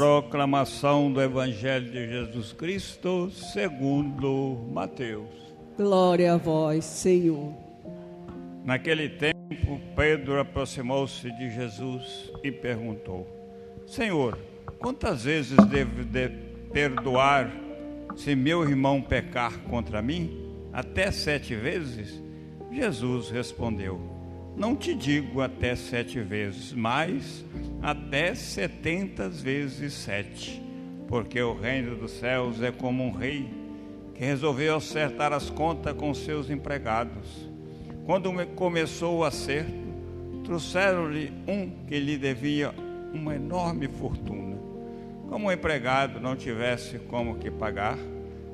Proclamação do Evangelho de Jesus Cristo segundo Mateus. Glória a vós, Senhor. Naquele tempo, Pedro aproximou-se de Jesus e perguntou: Senhor, quantas vezes devo perdoar se meu irmão pecar contra mim? Até 7 vezes? Jesus respondeu: Não te digo até 7 vezes, mas até 70 vezes 7. Porque o reino dos céus é como um rei que resolveu acertar as contas com seus empregados. Quando começou o acerto, trouxeram-lhe um que lhe devia uma enorme fortuna. Como o empregado não tivesse como que pagar,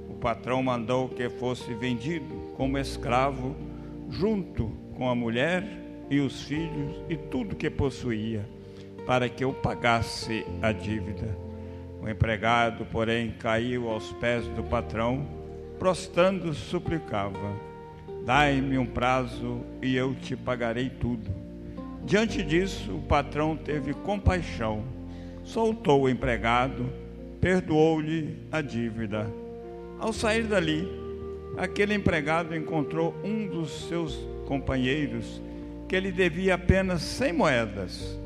o patrão mandou que fosse vendido como escravo, junto com a mulher e os filhos e tudo que possuía, para que eu pagasse a dívida. O empregado, porém, caiu aos pés do patrão, prostrando, suplicava: Dai-me um prazo e eu te pagarei tudo. Diante disso, o patrão teve compaixão, soltou o empregado, perdoou-lhe a dívida. Ao sair dali, aquele empregado encontrou um dos seus companheiros que lhe devia apenas 100 moedas.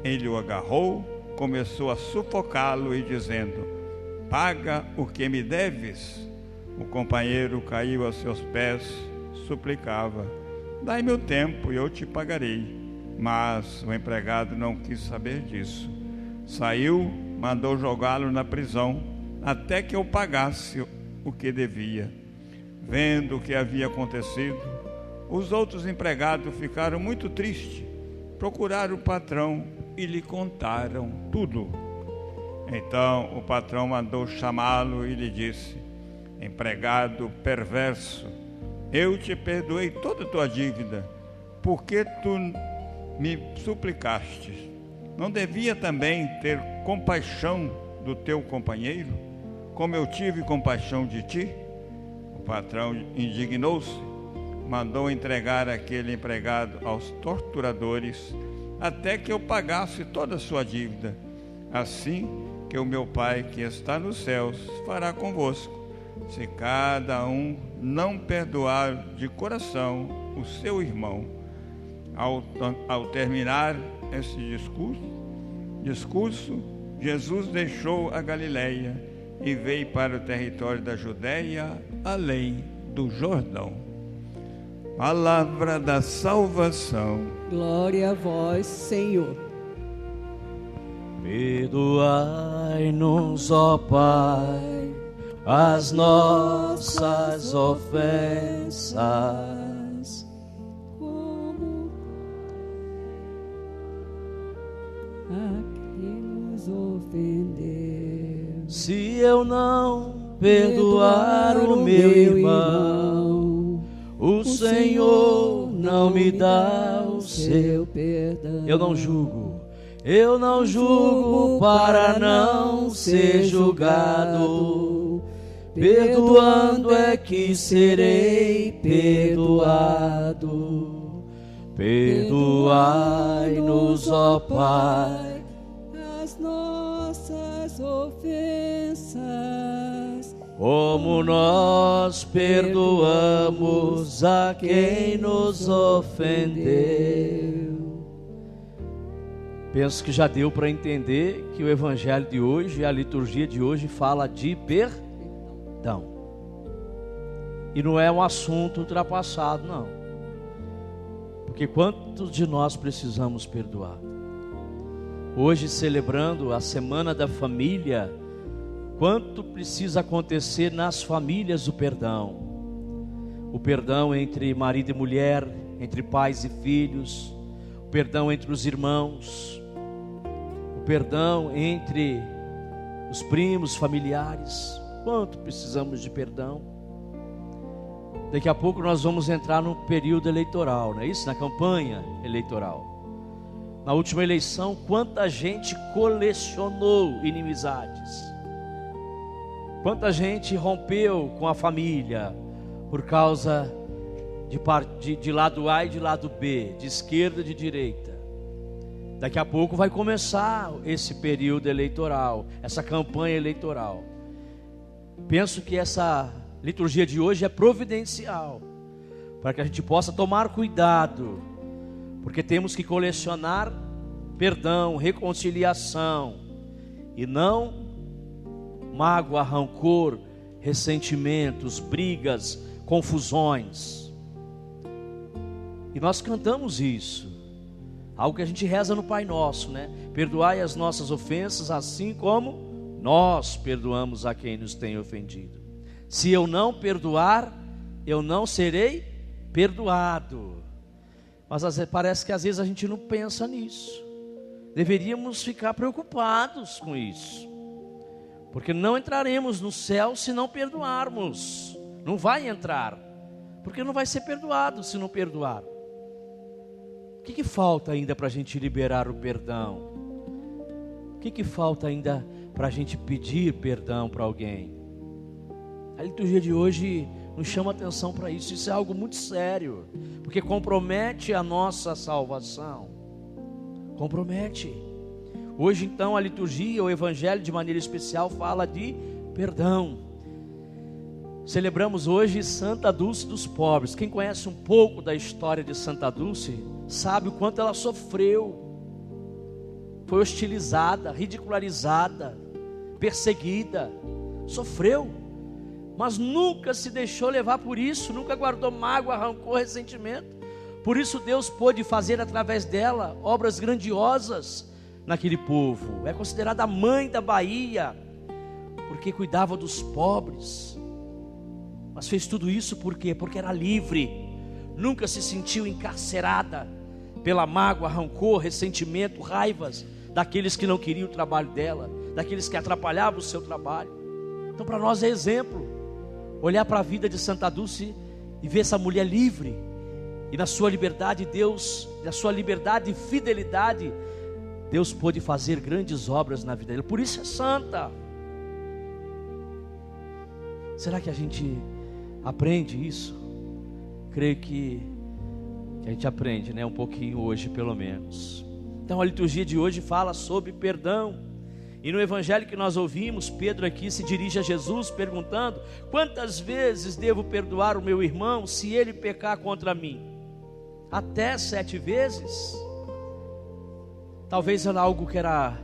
Ele o agarrou, começou a sufocá-lo e dizendo: Paga o que me deves. O companheiro caiu aos seus pés, suplicava: Dai-me o tempo e eu te pagarei. Mas o empregado não quis saber disso. Saiu, mandou jogá-lo na prisão, até que eu pagasse o que devia. Vendo o que havia acontecido, os outros empregados ficaram muito tristes, procuraram o patrão e lhe contaram tudo. Então o patrão mandou chamá-lo e lhe disse: Empregado perverso, eu te perdoei toda a tua dívida, porque tu me suplicaste. Não devia também ter compaixão do teu companheiro, como eu tive compaixão de ti? O patrão indignou-se, mandou entregar aquele empregado aos torturadores, até que eu pagasse toda a sua dívida. Assim que o meu Pai que está nos céus fará convosco, se cada um não perdoar de coração o seu irmão. Ao terminar esse discurso, Jesus deixou a Galileia e veio para o território da Judeia, além do Jordão. Palavra da salvação. Glória a vós, Senhor. Perdoai-nos, ó Pai, as nossas ofensas, Como a quem nos ofendeu. se eu não perdoar o meu irmão, o Senhor não me dá o seu perdão. Eu não julgo para não ser julgado. Perdoando é que serei perdoado. Perdoai-nos, ó Pai, as nossas ofensas, como nós perdoamos a quem nos ofendeu. Penso que já deu para entender que o evangelho de hoje, a liturgia de hoje fala de perdão. E não é um assunto ultrapassado, não. Porque quantos de nós precisamos perdoar? Hoje, celebrando a Semana da Família, quanto precisa acontecer nas famílias o perdão? O perdão entre marido e mulher, entre pais e filhos, o perdão entre os irmãos, o perdão entre os primos, familiares. Quanto precisamos de perdão? Daqui a pouco nós vamos entrar no período eleitoral, não é isso? Na campanha eleitoral. Na última eleição, quanta gente colecionou inimizades, quanta gente rompeu com a família por causa de lado A e de lado B, de esquerda e de direita. Daqui a pouco vai começar esse período eleitoral, essa campanha eleitoral. Penso que essa liturgia de hoje é providencial, para que a gente possa tomar cuidado, porque temos que colecionar perdão, reconciliação, e não mágoa, rancor, ressentimentos, brigas, confusões. E nós cantamos isso, algo que a gente reza no Pai Nosso, né? Perdoai as nossas ofensas, assim como nós perdoamos a quem nos tem ofendido. Se eu não perdoar, eu não serei perdoado. Mas parece que às vezes a gente não pensa nisso. Deveríamos ficar preocupados com isso, porque não entraremos no céu se não perdoarmos. Não vai entrar, porque não vai ser perdoado se não perdoar. O que falta ainda para a gente liberar o perdão? O que falta ainda para a gente pedir perdão para alguém? A liturgia de hoje nos chama atenção para isso. Isso é algo muito sério, porque compromete a nossa salvação. Compromete. Hoje então a liturgia, o evangelho de maneira especial fala de perdão. Celebramos hoje Santa Dulce dos Pobres. Quem conhece um pouco da história de Santa Dulce sabe o quanto ela sofreu. Foi hostilizada, ridicularizada, perseguida, sofreu, mas nunca se deixou levar por isso, nunca guardou mágoa, rancor, ressentimento. Por isso Deus pôde fazer através dela obras grandiosas naquele povo. É considerada a mãe da Bahia, porque cuidava dos pobres. Mas fez tudo isso por quê? Porque era livre, nunca se sentiu encarcerada pela mágoa, rancor, ressentimento, raivas daqueles que não queriam o trabalho dela, daqueles que atrapalhavam o seu trabalho. Então para nós é exemplo, olhar para a vida de Santa Dulce e ver essa mulher livre, e na sua liberdade Deus, na sua liberdade e fidelidade, Deus pôde fazer grandes obras na vida dela. Por isso é santa. Será que a gente aprende isso? Creio que a gente aprende, né? Um pouquinho hoje pelo menos. Então a liturgia de hoje fala sobre perdão. E no evangelho que nós ouvimos, Pedro aqui se dirige a Jesus perguntando: quantas vezes devo perdoar o meu irmão se ele pecar contra mim? Até 7 vezes? Talvez era algo que era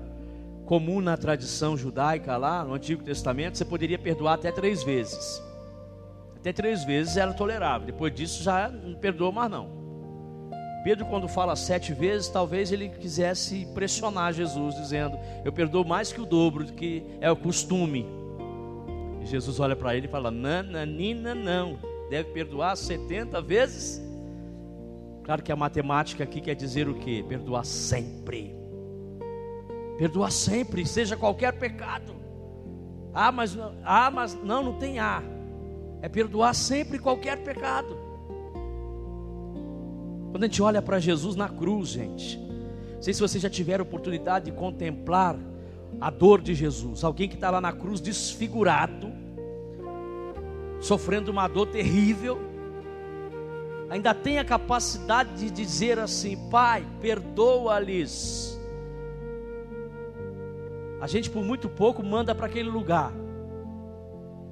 comum na tradição judaica lá no Antigo Testamento. Você poderia perdoar até 3 vezes. Até 3 vezes era tolerável. Depois disso já não perdoa mais não. Pedro, quando fala 7 vezes, talvez ele quisesse pressionar Jesus, dizendo: eu perdoo mais que o dobro do que é o costume. E Jesus olha para ele e fala: nananina, não, deve perdoar 70 vezes. Claro que a matemática aqui quer dizer o quê? Perdoar sempre. Perdoar sempre, seja qualquer pecado. Mas não tem A. É perdoar sempre qualquer pecado. Quando a gente olha para Jesus na cruz, gente, não sei se vocês já tiveram oportunidade de contemplar a dor de Jesus. Alguém que está lá na cruz desfigurado, sofrendo uma dor terrível, ainda tem a capacidade de dizer assim: Pai, perdoa-lhes. A gente por muito pouco manda para aquele lugar,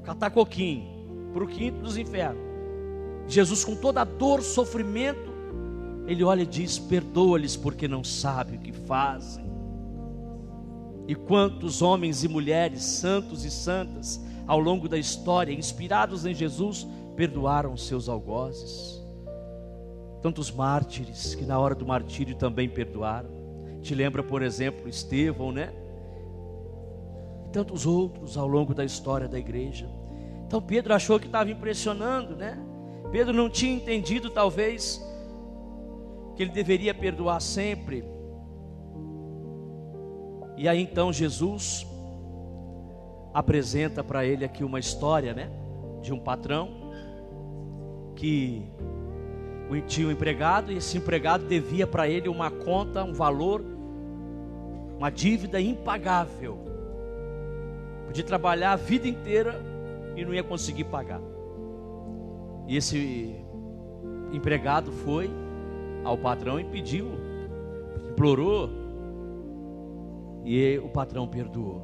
catar coquinho, para o quinto dos infernos. Jesus, com toda a dor, sofrimento, ele olha e diz: perdoa-lhes porque não sabem o que fazem. E quantos homens e mulheres, santos e santas, ao longo da história, inspirados em Jesus, perdoaram seus algozes. Tantos mártires que na hora do martírio também perdoaram. Te lembra, por exemplo, Estevão, né? E tantos outros ao longo da história da igreja. Então Pedro achou que estava impressionando, né? Pedro não tinha entendido talvez que ele deveria perdoar sempre. E aí então Jesus apresenta para ele aqui uma história, né? De um patrão que tinha um empregado, e esse empregado devia para ele uma conta, um valor, uma dívida impagável. Podia trabalhar a vida inteira e não ia conseguir pagar. E esse empregado foi ao patrão e pediu, implorou E o patrão perdoou.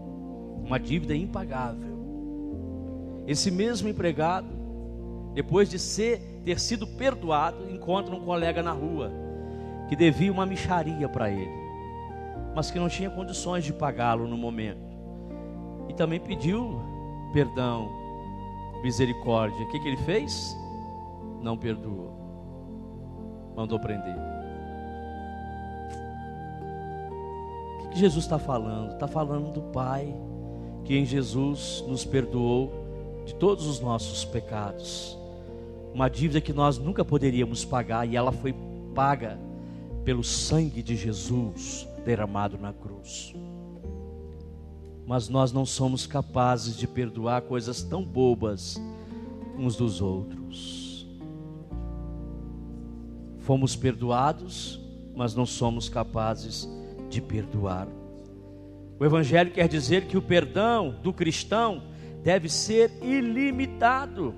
Uma dívida impagável. Esse mesmo empregado, depois de ter sido perdoado, encontra um colega na rua que devia uma mixaria para ele, mas que não tinha condições de pagá-lo no momento. E também pediu perdão, misericórdia. O que ele fez? Não perdoou. Mandou prender. O que Jesus está falando? Está falando do Pai, que em Jesus nos perdoou de todos os nossos pecados. Uma dívida que nós nunca poderíamos pagar, e ela foi paga pelo sangue de Jesus derramado na cruz. Mas nós não somos capazes de perdoar coisas tão bobas uns dos outros. Fomos perdoados, mas não somos capazes de perdoar. O Evangelho quer dizer que o perdão do cristão deve ser ilimitado.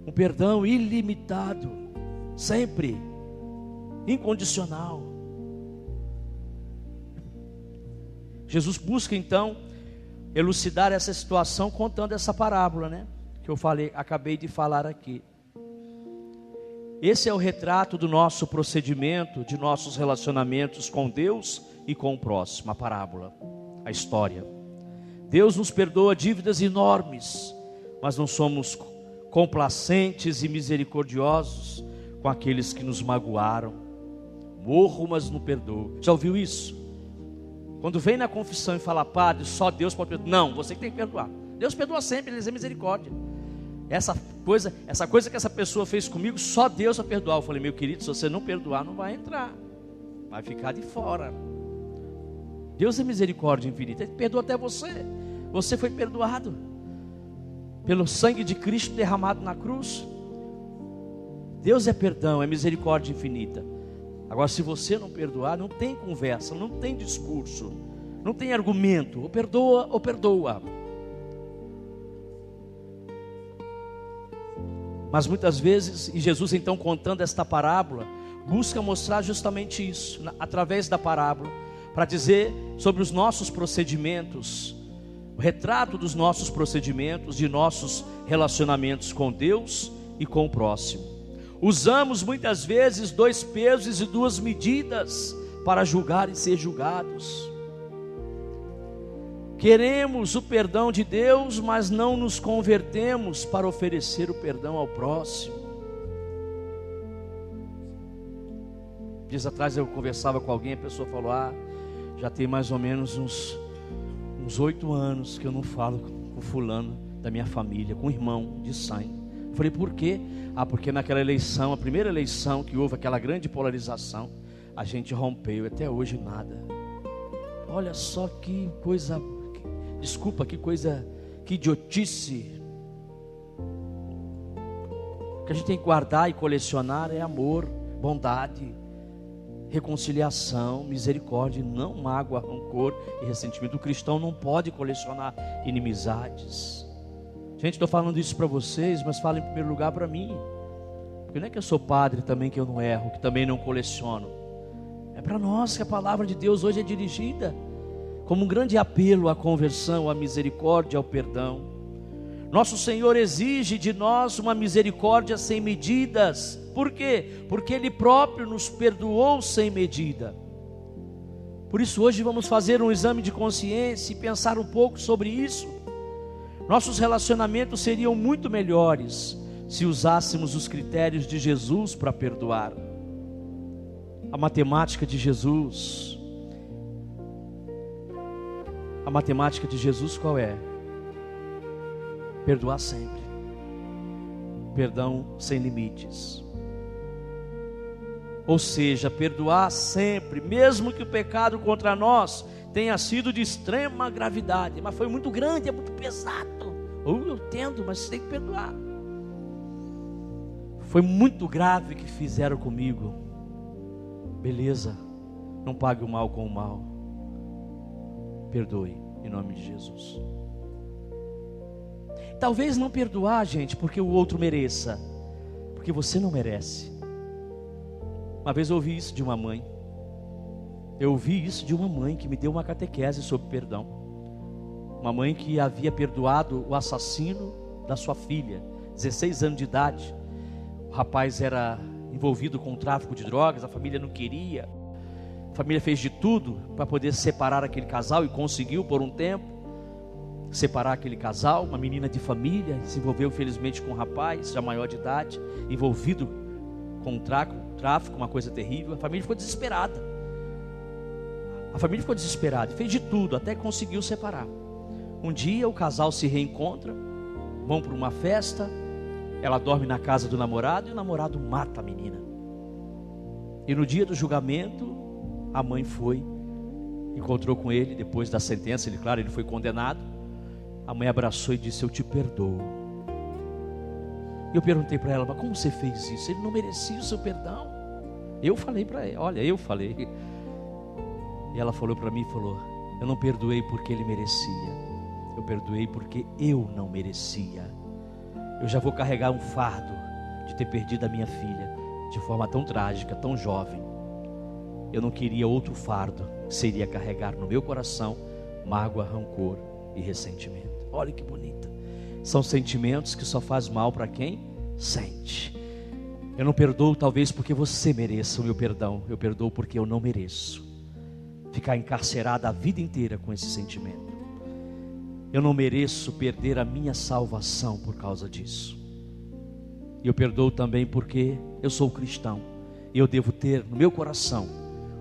Um perdão ilimitado, sempre, incondicional. Jesus busca então elucidar essa situação contando essa parábola, né? Que eu acabei de falar aqui. Esse é o retrato do nosso procedimento, de nossos relacionamentos com Deus e com o próximo, a parábola, a história. Deus nos perdoa dívidas enormes, mas não somos complacentes e misericordiosos com aqueles que nos magoaram. Morro, mas não perdoo. Já ouviu isso? Quando vem na confissão e fala, padre, só Deus pode perdoar. Não, você que tem que perdoar. Deus perdoa sempre, Ele é misericórdia. Essa coisa que essa pessoa fez comigo, só Deus vai perdoar. Eu falei, meu querido, se você não perdoar, não vai entrar, vai ficar de fora. Deus é misericórdia infinita, Ele perdoa até você. Você foi perdoado pelo sangue de Cristo derramado na cruz. Deus é perdão, é misericórdia infinita. Agora, se você não perdoar, não tem conversa, não tem discurso, não tem argumento. Ou perdoa ou perdoa. Mas muitas vezes, e Jesus então contando esta parábola, busca mostrar justamente isso, através da parábola, para dizer sobre os nossos procedimentos, o retrato dos nossos procedimentos, de nossos relacionamentos com Deus e com o próximo. Usamos muitas vezes 2 pesos e 2 medidas para julgar e ser julgados. Queremos o perdão de Deus, mas não nos convertemos para oferecer o perdão ao próximo. Dias atrás eu conversava com alguém, a pessoa falou, já tem mais ou menos uns 8 anos que eu não falo com fulano da minha família, com um irmão de sangue. Eu falei, por quê? Porque naquela eleição, a primeira eleição que houve aquela grande polarização, a gente rompeu e até hoje nada. Olha só que coisa, que idiotice. O que a gente tem que guardar e colecionar é amor, bondade, reconciliação, misericórdia, não mágoa, rancor e ressentimento. O cristão não pode colecionar inimizades. Gente, estou falando isso para vocês, mas falo em primeiro lugar para mim, porque não é que eu sou padre também que eu não erro, que também não coleciono. É para nós que a palavra de Deus hoje é dirigida como um grande apelo à conversão, à misericórdia, ao perdão. Nosso Senhor exige de nós uma misericórdia sem medidas. Por quê? Porque Ele próprio nos perdoou sem medida. Por isso hoje vamos fazer um exame de consciência e pensar um pouco sobre isso. Nossos relacionamentos seriam muito melhores se usássemos os critérios de Jesus para perdoar. A matemática de Jesus. A matemática de Jesus qual é? Perdoar sempre. Perdão sem limites. Ou seja, perdoar sempre, mesmo que o pecado contra nós tenha sido de extrema gravidade, mas foi muito grande, é muito pesado. Eu entendo, mas você tem que perdoar. Foi muito grave o que fizeram comigo. Beleza, não pague o mal com o mal. Perdoe, em nome de Jesus. Talvez não perdoar, gente, porque o outro mereça, porque você não merece. Uma vez eu ouvi isso de uma mãe. Eu ouvi isso de uma mãe que me deu uma catequese sobre perdão. Uma mãe que havia perdoado o assassino da sua filha, 16 anos de idade. O rapaz era envolvido com o tráfico de drogas, a família não queria. A família fez de tudo para poder separar aquele casal e conseguiu por um tempo separar aquele casal. Uma menina de família se envolveu infelizmente com um rapaz já maior de idade, envolvido com o tráfico, uma coisa terrível. A família ficou desesperada. Fez de tudo até que conseguiu separar. Um dia o casal se reencontra, vão para uma festa, ela dorme na casa do namorado e o namorado mata a menina. E no dia do julgamento, a mãe foi, encontrou com ele, depois da sentença, ele foi condenado. A mãe abraçou e disse: eu te perdoo. E eu perguntei para ela: mas como você fez isso? Ele não merecia o seu perdão. Eu falei para ela, eu falei. E ela falou para mim, eu não perdoei porque ele merecia. Eu perdoei porque eu não merecia. Eu já vou carregar um fardo de ter perdido a minha filha de forma tão trágica, tão jovem. Eu não queria outro fardo, seria carregar no meu coração mágoa, rancor e ressentimento. Olha que bonita. São sentimentos que só faz mal para quem sente. Eu não perdoo talvez porque você mereça o meu perdão. Eu perdoo porque eu não mereço ficar encarcerado a vida inteira com esse sentimento. Eu não mereço perder a minha salvação por causa disso. E eu perdoo também porque eu sou cristão e eu devo ter no meu coração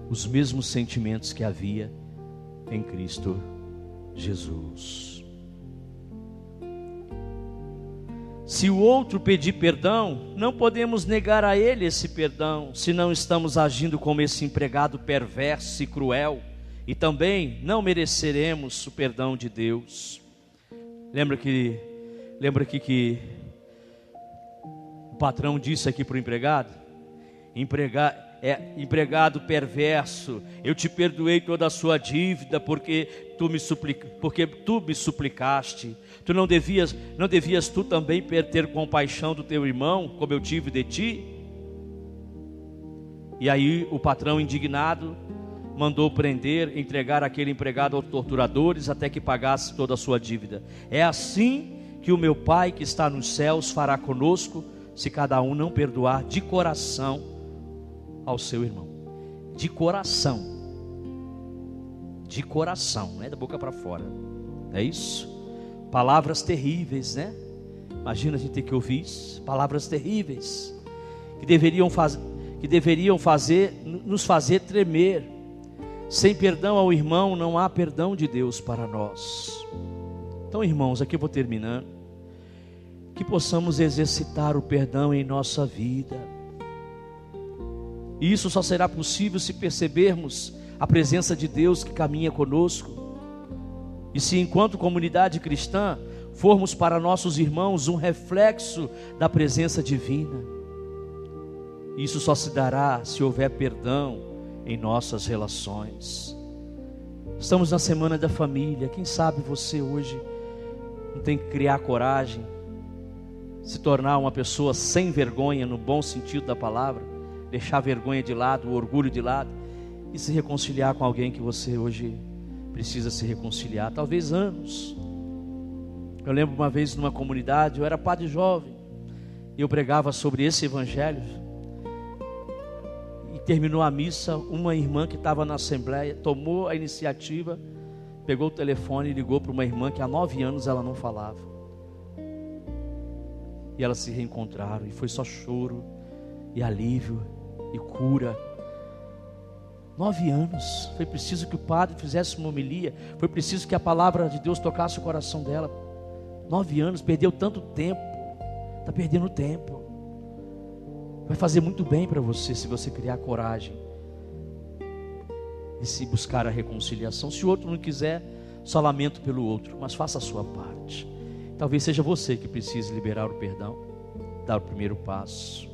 os mesmos sentimentos que havia em Cristo Jesus. Se o outro pedir perdão, não podemos negar a ele esse perdão, se não estamos agindo como esse empregado perverso e cruel, e também não mereceremos o perdão de Deus. Lembra que o patrão disse aqui para o empregado? Empregado perverso, eu te perdoei toda a sua dívida porque tu me suplicaste. Tu não devias tu também ter compaixão do teu irmão, como eu tive de ti? E aí o patrão, indignado, mandou prender, entregar aquele empregado aos torturadores até que pagasse toda a sua dívida. É assim que o meu Pai que está nos céus fará conosco, se cada um não perdoar de coração ao seu irmão. De coração, não é da boca para fora. É isso? Palavras terríveis, né? Imagina a gente ter que ouvir isso. Palavras terríveis que deveriam nos fazer tremer. Sem perdão ao irmão não há perdão de Deus para nós. Então, irmãos, aqui eu vou terminando. Que possamos exercitar o perdão em nossa vida. E isso só será possível se percebermos a presença de Deus que caminha conosco. E se, enquanto comunidade cristã, formos para nossos irmãos um reflexo da presença divina. Isso só se dará se houver perdão em nossas relações. Estamos na semana da família. Quem sabe você hoje não tem que criar coragem, se tornar uma pessoa sem vergonha no bom sentido da palavra, deixar a vergonha de lado, o orgulho de lado e se reconciliar com alguém que você hoje precisa se reconciliar, talvez anos. Eu lembro uma vez numa comunidade, eu era padre jovem e eu pregava sobre esse evangelho. E terminou a missa, uma irmã que estava na assembleia tomou a iniciativa, pegou o telefone e ligou para uma irmã que há 9 anos ela não falava. E elas se reencontraram e foi só choro e alívio e cura. 9 anos, foi preciso que o padre fizesse uma homilia, foi preciso que a palavra de Deus tocasse o coração dela. 9 anos, perdeu tanto tempo, está perdendo tempo. Vai fazer muito bem para você se você criar coragem e se buscar a reconciliação. Se o outro não quiser, só lamento pelo outro, mas faça a sua parte. Talvez seja você que precise liberar o perdão, dar o primeiro passo.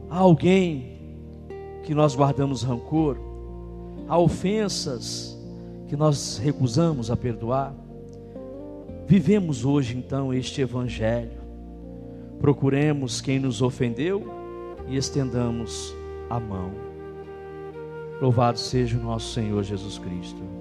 Há alguém que nós guardamos rancor, há ofensas que nós recusamos a perdoar. Vivemos hoje então este evangelho. Procuremos quem nos ofendeu e estendamos a mão. Louvado seja o nosso Senhor Jesus Cristo.